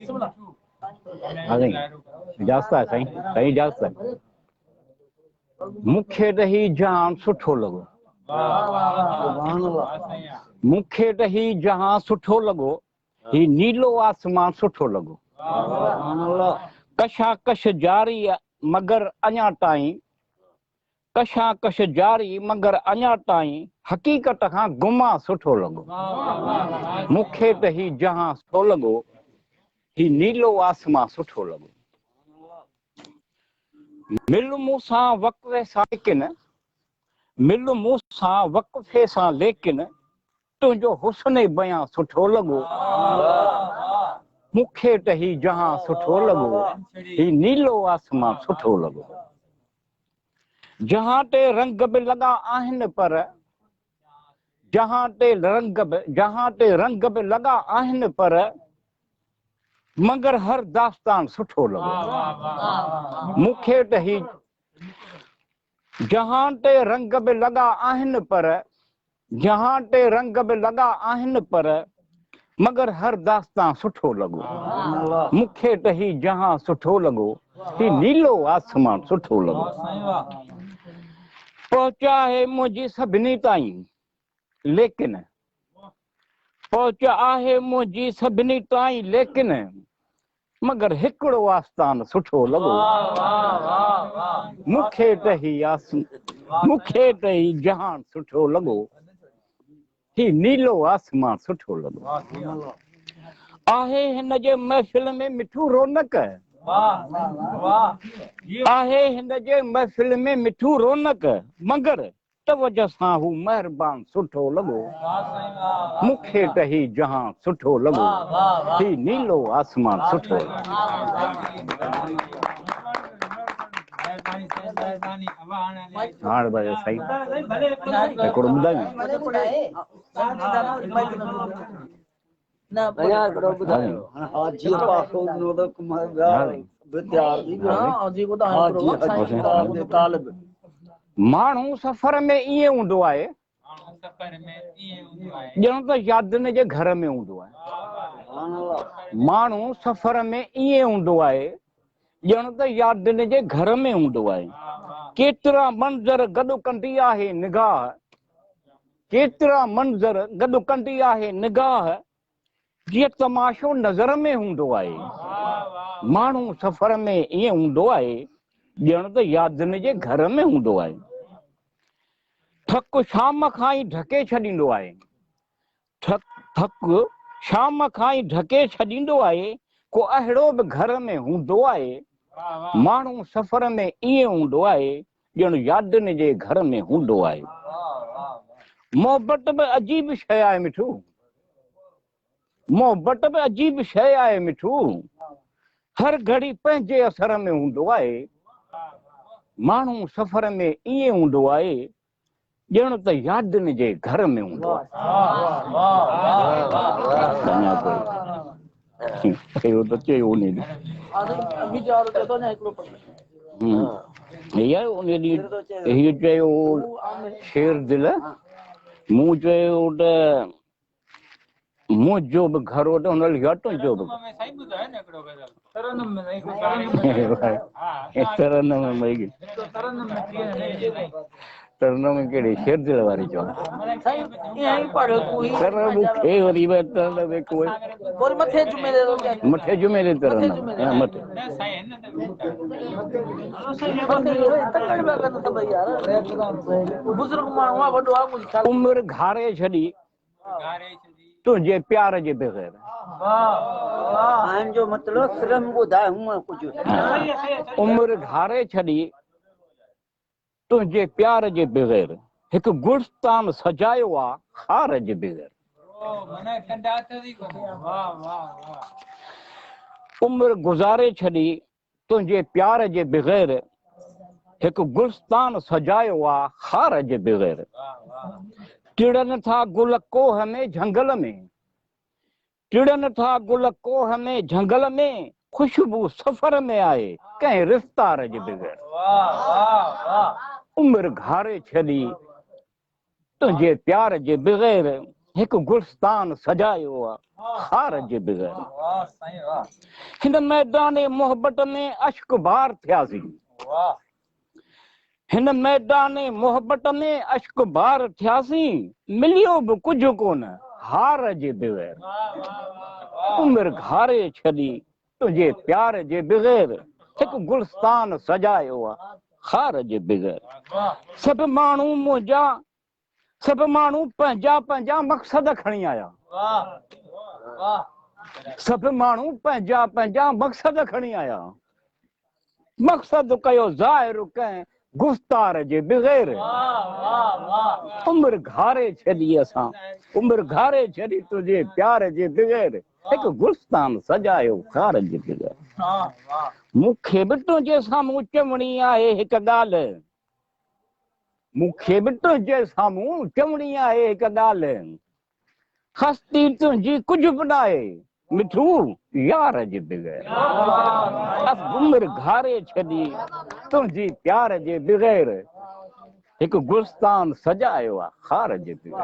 हाँ साईं इजाज़त आहे साईं इजाज़त आहे मूंखे त ही जहां सुठो लॻो मूंखे त ही जहां सुठो लॻो ही नीलो आसमान सुठो लॻो कशाकश जारी मगर अञा ताईं कशाकश जारी मगर अञा ताईं हक़ीक़त खां गुमा सुठो लॻो मूंखे त ही जहां सुठो लॻो ही नीलो आसमान सुठो लॻो मिल मूंसां वक़्फ़े सां लेकिन मिल मूंसां वक़्फ़े सां लेकिन तुंहिंजो हुस्न बयां सुठो लॻो मूंखे त ही जहां सुठो लॻो ही नीलो आसमान सुठो लॻो जहां ते रंग बि लॻा आहिनि पर जहां ते रंग बि लॻा आहिनि पर मगर हर दास्तान सुठो लॻो मूंखे त ही जहां ते रंग बि लॻा आहिनि पर जहां ते रंग बि लॻा आहिनि पर मगर हर दास्तान सुठो लॻो मूंखे त ही जहां सुठो लॻो ही नीलो आसमान सुठो लॻो पहुचा है मुंहिंजी सभिनी ताईं लेकिन पहुचा आहे मुंहिंजी सभिनी ताईं लेकिन मगर हिकिड़ो आस्थान सुठो लॻो मूंखे त ही जहान सुठो लॻो ही नीलो आसमान सुठो लॻो आहे हिन जे महफ़िल में मिठू रौनक आहे हिन जे महफ़िल में मिठू रौनक मगर तवजह सां हू महिरबान सुठो लॻो मूंखे त ही जहां सुठो लॻो ही नीलो आसमान सुठो हाणे भले साईं हिकिड़ो ॿुधायूं माण्हू सफ़र में ईअं हूंदो आहे ॼण त यादनि जे घर में हूंदो आहे माण्हू सफ़र में ईअं हूंदो आहे ॼण त यादनि जे घर में हूंदो आहे केतिरा मंज़र गॾु कंदी आहे निगाह केतिरा मंज़र गॾु कंदी आहे निगाह जीअं तमाशो नज़र में हूंदो आहे माण्हू सफ़र में ईअं हूंदो आहे ॼण त यादनि जे घर में हूंदो आहे थक शाम खां ई ढके छॾींदो आहे थक शाम खां ई ढके छॾींदो आहे को अहिड़ो बि घर में हूंदो आहे माण्हू सफ़र में ईअं हूंदो आहे ॼण यादनि जे घर में हूंदो आहे मोहबत बि अजीब शइ आहे मिठू मोहबत बि अजीब शइ आहे मिठू हर घड़ी पंहिंजे असर में हूंदो आहे माण्हू सफ़र में ईअं हूंदो आहे ॼण त यादनि जे घर में हूंदो आहे शेर दिल मूं चयो त मुंहिंजो बि घर हो त हुन घटि जो बि तरनम कहिड़ी शेर दिल वारी चओ मथे जुमे ते तरनम उमिरि घारे छॾी तुंहिंजे प्यार जे बग़ैर जो मतिलबु फिल्म ॿुधाए हूअं कुझु उमिरि घारे छॾी तुंहिंजे प्यार जे बग़ैर हिकु गुलस्तान सजायो आहे खार जे बग़ैर उमिरि गुज़ारे छॾी तुंहिंजे प्यार जे बग़ैर हिकु गुलस्तान सजायो आहे खार जे बग़ैर टिड़नि था गुल कोह में झंगल में टिड़नि था गुल कोह में झंगल में खुशबू सफ़र में आहे कंहिं रिफ़्तार जे बग़ैर उमिरि घारे छॾी तुंहिंजे प्यार जे बग़ैर हिकु गुलस्तान सजायो आहे खार जे बग़ैर। वाह साईं वाह। हिन मैदान मोहब्बत में अश्क बार थियासीं, वाह। हिन मैदान मोहब्बत में अश्क बार थियासीं, मिलियो बि कुझु कोन हार जे बग़ैर। उमिरि घारे छॾी तुंहिंजे प्यार जे बग़ैर, हिकु गुलस्तान सजायो आहे खार जे बग़ैर। सभु माण्हू मुंहिंजा, सभु माण्हू पंहिंजा पंहिंजा मक़सद खणी आया, सभु माण्हू पंहिंजा पंहिंजा मक़सद खणी आया, मक़सद कयो ज़ाहिर कंहिं गुफ़्तार जे बग़ैर। उमिरि घारे छॾी असां, उमिरि घारे छॾी तुंहिंजे प्यार जे बग़ैर, हिकु गुलस्तान सजायो खार जे बग़ैर। मूंखे बि तुंहिंजे साम्हूं चवणी आहे हिकु ॻाल्हि, मूंखे बि तुंहिंजे साम्हूं चवणी आहे हिकु ॻाल्हि, हस्ती तुंहिंजी कुझु बि न आहे मिठू यार जे बग़ैर। उमिरि घारे छॾी तुंहिंजी प्यार जे बग़ैर, हिकु गुलस्तान सजायो आहे खार जे बग़ैर।